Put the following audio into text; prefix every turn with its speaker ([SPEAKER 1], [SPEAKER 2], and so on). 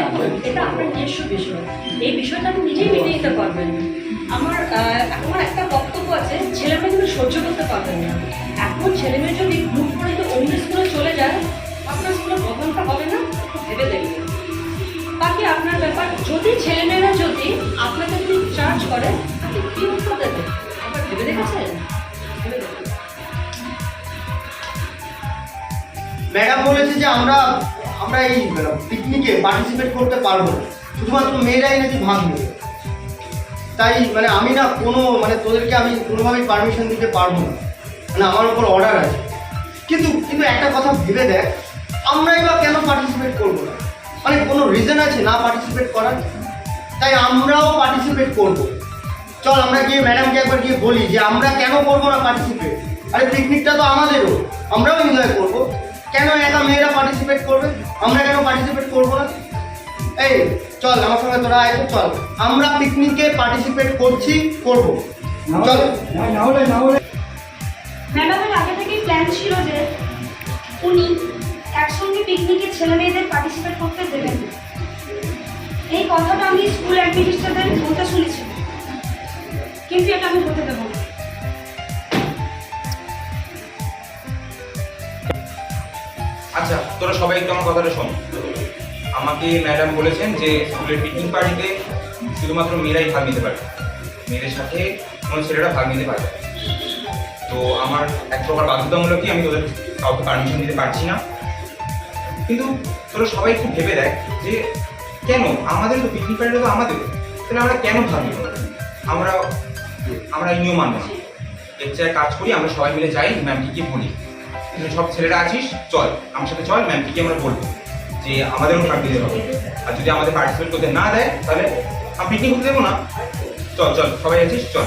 [SPEAKER 1] দেখুন, এটা আপনার নিজস্ব বিষয়। এই বিষয়টা আপনি নিজেই মিটিয়ে নিতে পারবেন। আমার একটা বক্তব্য আছে, ছেলেমেয়ে কিন্তু সহ্য করতে পারবেন না। এখন ছেলেমেয়ে যদি গ্রুপ করে অন্য স্কুলে চলে যায়, আপনার স্কুলে বদলটা হবে না, একটু ভেবে দেখবেন। বাকি আপনার ব্যাপার। যদি ছেলেমেয়েরা যদি আপনাকে যদি চার্জ করে, আপনি কি উত্তর দেবেন? একবার ভেবে দেখেছেন? ভেবে দেখুন।
[SPEAKER 2] ম্যাডাম বলেছে যে আমরা এই পিকনিকে পার্টিসিপেট করতে পারবো না, শুধুমাত্র মেয়েরাই নাকি ভাগ নেবে। তাই আমি না তোদেরকে আমি কোনোভাবেই পারমিশন দিতে পারবো না, আমার উপর অর্ডার আছে। কিন্তু একটা কথা ভেবে দেখ, আমরাই বা কেন পার্টিসিপেট করবো না? কোনো রিজন আছে না পার্টিসিপেট করার? তাই আমরাও পার্টিসিপেট করবো। চল আমরা গিয়ে ম্যাডামকে একবার গিয়ে বলি যে আমরা কেন করবো না পার্টিসিপেট। আরে পিকনিকটা তো আমাদেরও, আমরাও এনজয় করবো। কেন একা মেয়েরা পার্টিসিপেট করবে, আমরা কেন পার্টিসিপেট করবো না? এই চল আমার সঙ্গে তোরা আয় তো, চল আমরা পিকনিকে পার্টিসিপেট করবো। চল।
[SPEAKER 3] ম্যাডামের আগে থেকেই প্ল্যান ছিল যে উনি একসঙ্গে পিকনিকে ছেলে মেয়েদের পার্টিসিপেট করতে দেবেন। এই কথাটা আমি স্কুল অ্যাডমিনিস্ট্রেটরদের বলতে শুনেছি, কিন্তু এটা আমি হতে দেবো না।
[SPEAKER 4] আচ্ছা, তোরা সবাই একটু আমার কথাটা শোন। আমাকে ম্যাডাম বলেছেন যে স্কুলের পিকনিক পার্টিতে শুধুমাত্র মেয়েরাই ভাগ নিতে পারে, মেয়েদের সাথে কোনো ছেলেরা ভাগ নিতে পারে। তো আমার এক প্রকার বাধ্যতামূলকই আমি তোদের কাউকে পারমিশন দিতে পারছি না। কিন্তু তোরা সবাই একটু ভেবে দেখ যে কেন আমাদের তো পিকনিক পার্টিটা তো আমাদের, তাহলে আমরা কেন ভাগ নিব? আমরা এই নিয়ম মানব না। এর চেয়ে কাজ করি, আমরা সবাই মিলে যাই, ম্যামকে কি বলি, সব ছেলেরা আছিস, চল আমার সাথে চল, ম্যামকে কি আমরা বলবো যে আমাদেরও ভাগ দিতে হবে। আর যদি আমাদের পার্টিসিপেট করতে না দেয়, তাহলে আমি পিকনিক করতে দেবো না। চল চল সবাই আছিস, চল।